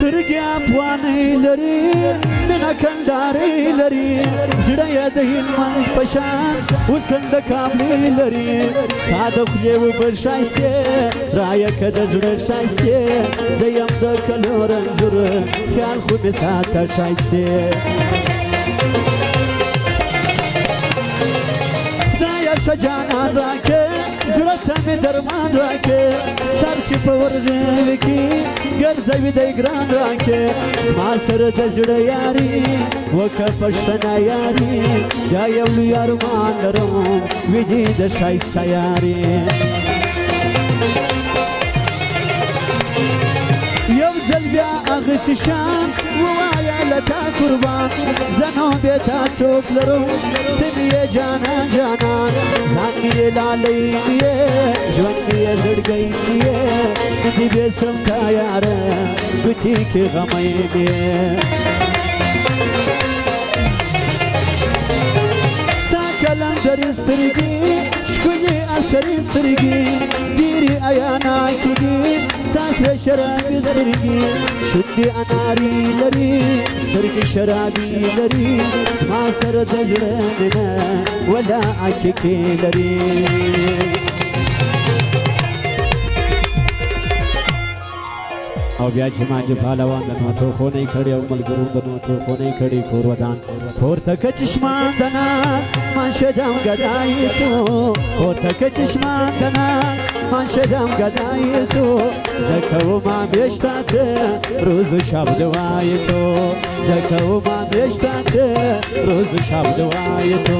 سترګې افغانۍ لري مینه کندارۍ لري زړه یې د هلمند په شان حسن د کابلۍ لري ستا د خولې اوبه ښایستې رایه که د زړه ښایستې زه یم د کلو رنځور خیال خو مې ساته ښایستې خدایه ښه جانان راکړې زړه ته مې درمان راکړې سر چې په ورغوي کې ګرځوي دی ګران راکړې زما سره د زړه یاري وکړه پښتنه یاري دا یو لوی ارمان لرم ویدي د ښایسته یاري یو ځل بیا اغسې شان ووایه له تا قربان زه نو بې تا څوک لرم ته مې یې جانان جانان ځان مې یې لالی مې یې ژوند مې یې زړګی مې یې نه دې بېسم تا یاره ګوتې کې غمی مې یې ستا کلندرې سترګې ښکلې عصري سترګې ډېرې عیاناکې دي ستا ترې شرابي سترګې شونډې اناري لري سترګې شرابي لري زما سره د زړه مینه ولا عاشقې لري او بیا چې ما چې پهلوان د نوټو خونې کړې او ملګرو د نوټو خونې کړې کور ودان پورته که چشمان د ناز من شدم گدای تو پورته که چشمان د ناز من شدم گدای تو زکه و ما بیشتاته روز و شب دوای تو زکه و ما بیشتاته روز و شب دوای تو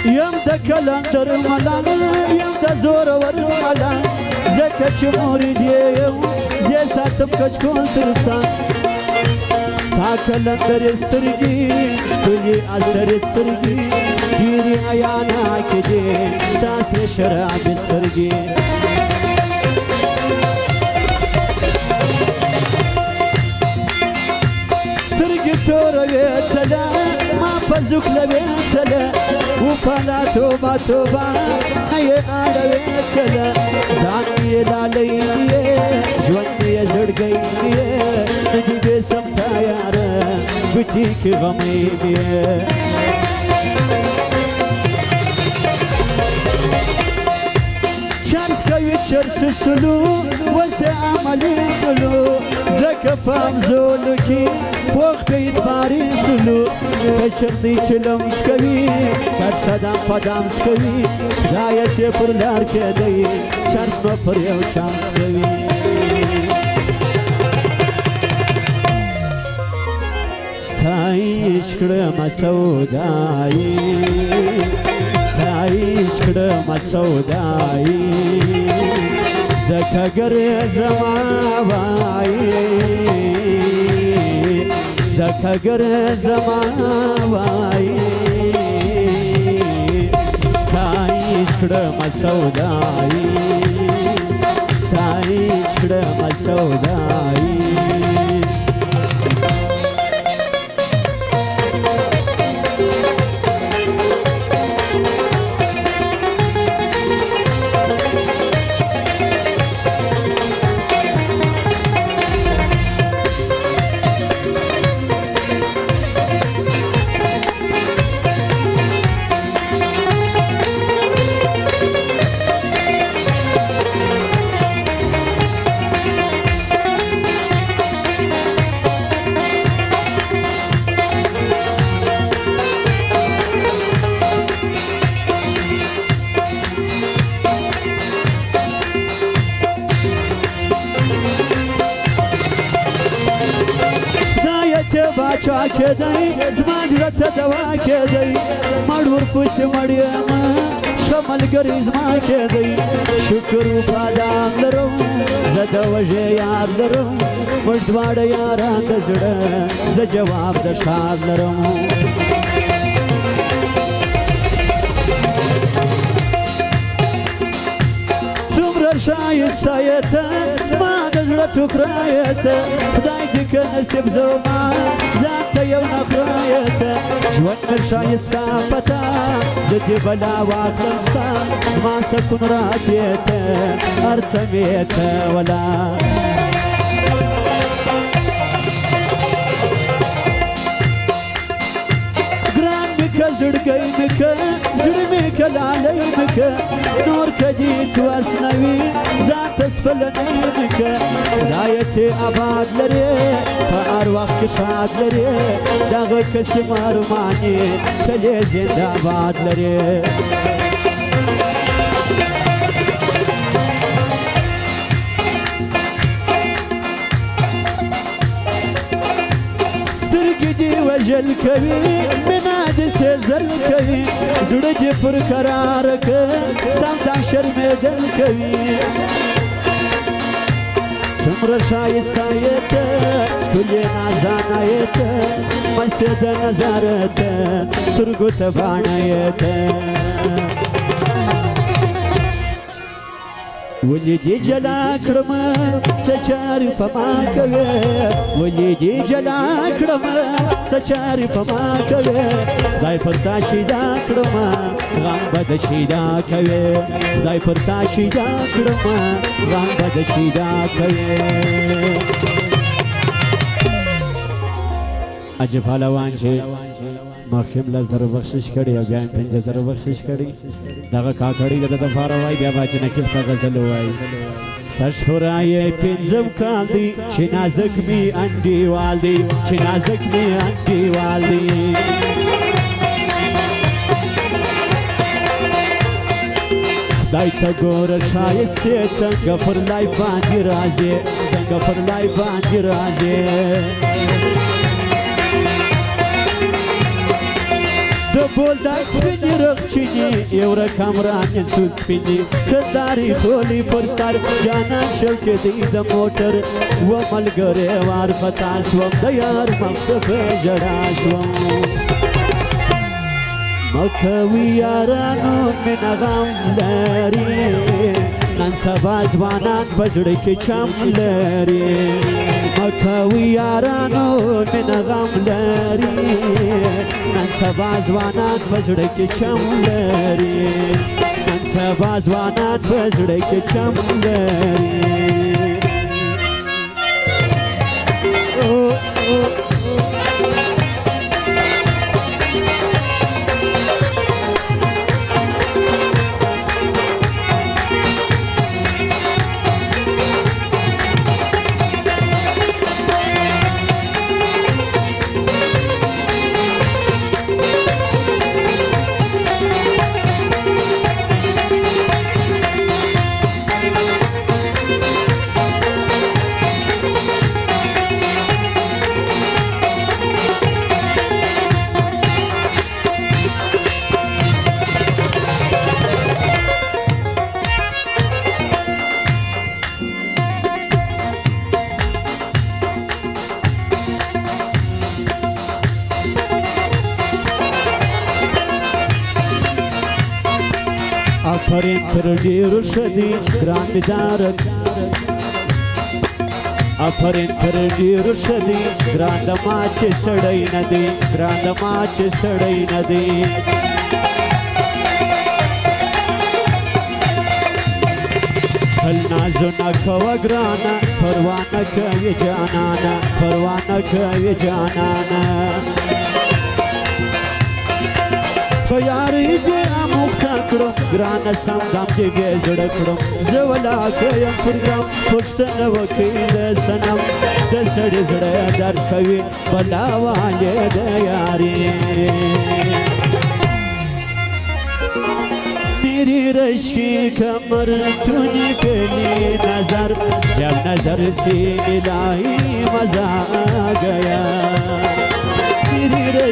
یم د کلندر ملنګ یم د زورور ملنګ ځکه چې مرید یې یم زه ساتم کچکول تر څنګ ستا کلندرې سترګې ښکلې عصري سترګې ډېرې عیاناکې دي ستا سرې شرابي سترګې سترګې توروې څله ما په زوکلوې څله وفلا توبه توبه نه اړوي څله ځان یې لالی یې ژوند یې زړګی یې نه دې بېسم تا یاره ګوتې کې غمی یې چرس کوي چرس سلو وسه عملي سلو ځکه په همزولو کې پوخ د اعتباري سلو کشر دی چې لمس کوي چرسه دم په دمس کوي هدایت یې پر لار کې دی چرس نو پر یو چانس کوي ستایش کړمه سودایي ستایش کړمه سودایي ځکه ګرځمه وایي ځکه ګرځمه وایي ستایش کړمه سودایي ستایش کړمه سودایي ته باچا کېدی زما زړه ته دوا کېدی مړ ورپسې مړ یم ښه ملګری زما کېدی شکر وفادار لرم زه د وژې یار لرم موږ دواړه یاران د زړه زه جواب د ښار لرم څومره ښایسته یې ته زما د زړه ټوکره یې ته خدای دې که نصیب زما ځان ته یو نخره یې ته ژوند مې ښایسته په تا زه دې بلا واخلم ستا زما سکون راز یې ته هر څه مې ته ولا زړګی مې که زړه مې که لالی مې که نور که دې څه وس نه وي ځان ته سپلنی مې که خدایه چې آباد لرې په هر وخت کې شاد لرې دغه قسم ارمان یې تل یې زنده آباد لرې سترګې دې وژل کوي مینه دې سېزل کوي زړه دې پر قراره که سمدا شرمېدل کوي څومره ښایسته یې ته ښکلې نازانه یې ته مسې د نظر ته سترګو ته باڼه یې ته ولې دې جلا کړم څه چارې په ما کوې ولې دې جلا کړم څه چارې په ما کوې خدای پر تا شیدا کړم غم به د شیدا کوې خدای پر تا شیدا کړم غم به د شیدا کوې عجب پهلوان چې مخکې له زر بخشش کړي او بیا یې 5000 بخشش کړي دغه کاکړي د دپاره وایي بیا به چې نقیب ته غزل ووایي سږ پوره یې 5 کال دی چې نازک مې انډیوال دی چې نازک مې انډیوال دی خدای ته ګوره ښایستې څنګه پر لای باندې راځې څنګه پر لای باندې راځې د بولدک سپینې رخچینې یو رقم رانې څو سپینې کندارې خولې پر سر جانان شوکېدی د موټر و ملګری وارخطا سوم د یار مخ ته په ژړا سوم مه کوئ یارانو مینه غم لري نن سبا ځوانان په زړه کې چم لري مه کوئ یارانو مینه غم لري نن سبا ځوانان په زړه کې چم لري نن سبا ځوانان په زړه کې چم لري آفرین تر ډیرو ښه دی ګران مې دارک آفرین تر ډیرو ښه دی ګران د ماتې سړی نه دی ګران د ماتې سړی نه دی سل نازونه کوه ګرانه پروا نه کوې جانانه پروا نه کوې جانانه په یارۍ دې اموخته کړم ګرانه سم دم دې بې زړه کړم زه ولاکه یم پر ګم پوښتنه وکړئ د صنم د سړي زړه درد کوي بلا والې د یارې میری رشکی کمر تونی پہلی نظر جب نظر سے ملائی مزہ آ گیا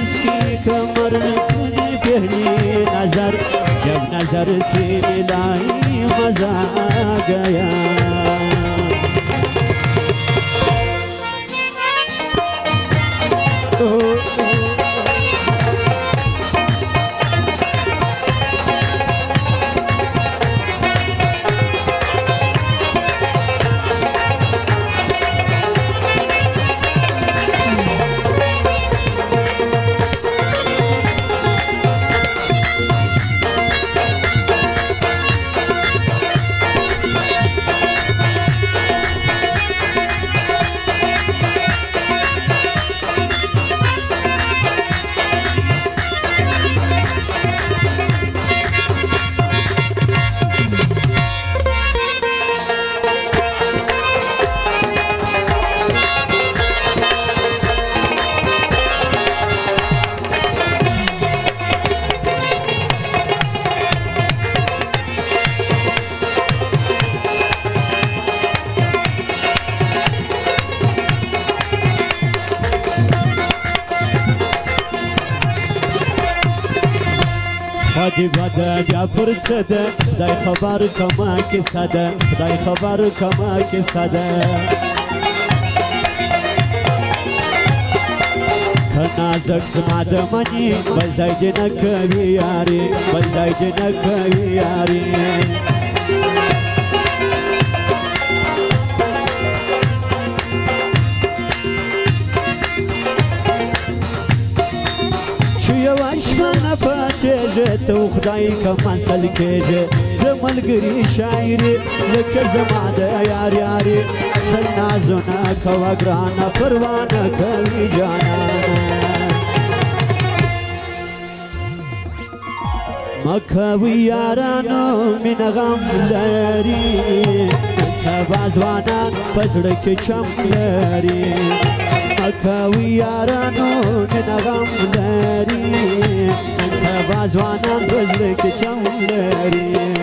اسکی کمرن کنی پهلی نظر جب نظر سینی لایی مزا گیا خدای بده بیا پرسده خدای خبر کما کسده خدای خبر کما کسده کنازک زما د منی بل ځای دې نه کوي یاري بل ځای دې نه کوي یاري شمانه پاتېږي ته خدای کمان سل کېږي د ملګري شاعري لکه زما د یار یاري سل نازونه کوه ګرانه پروا نه کوي جانانه مه کوئ یارانو مینه غم لري نن سبا ځوانان په زړه کې چم لري مه کوئ یارانو مینه غم لري نن سبا ځوانان په زړه کې چم لري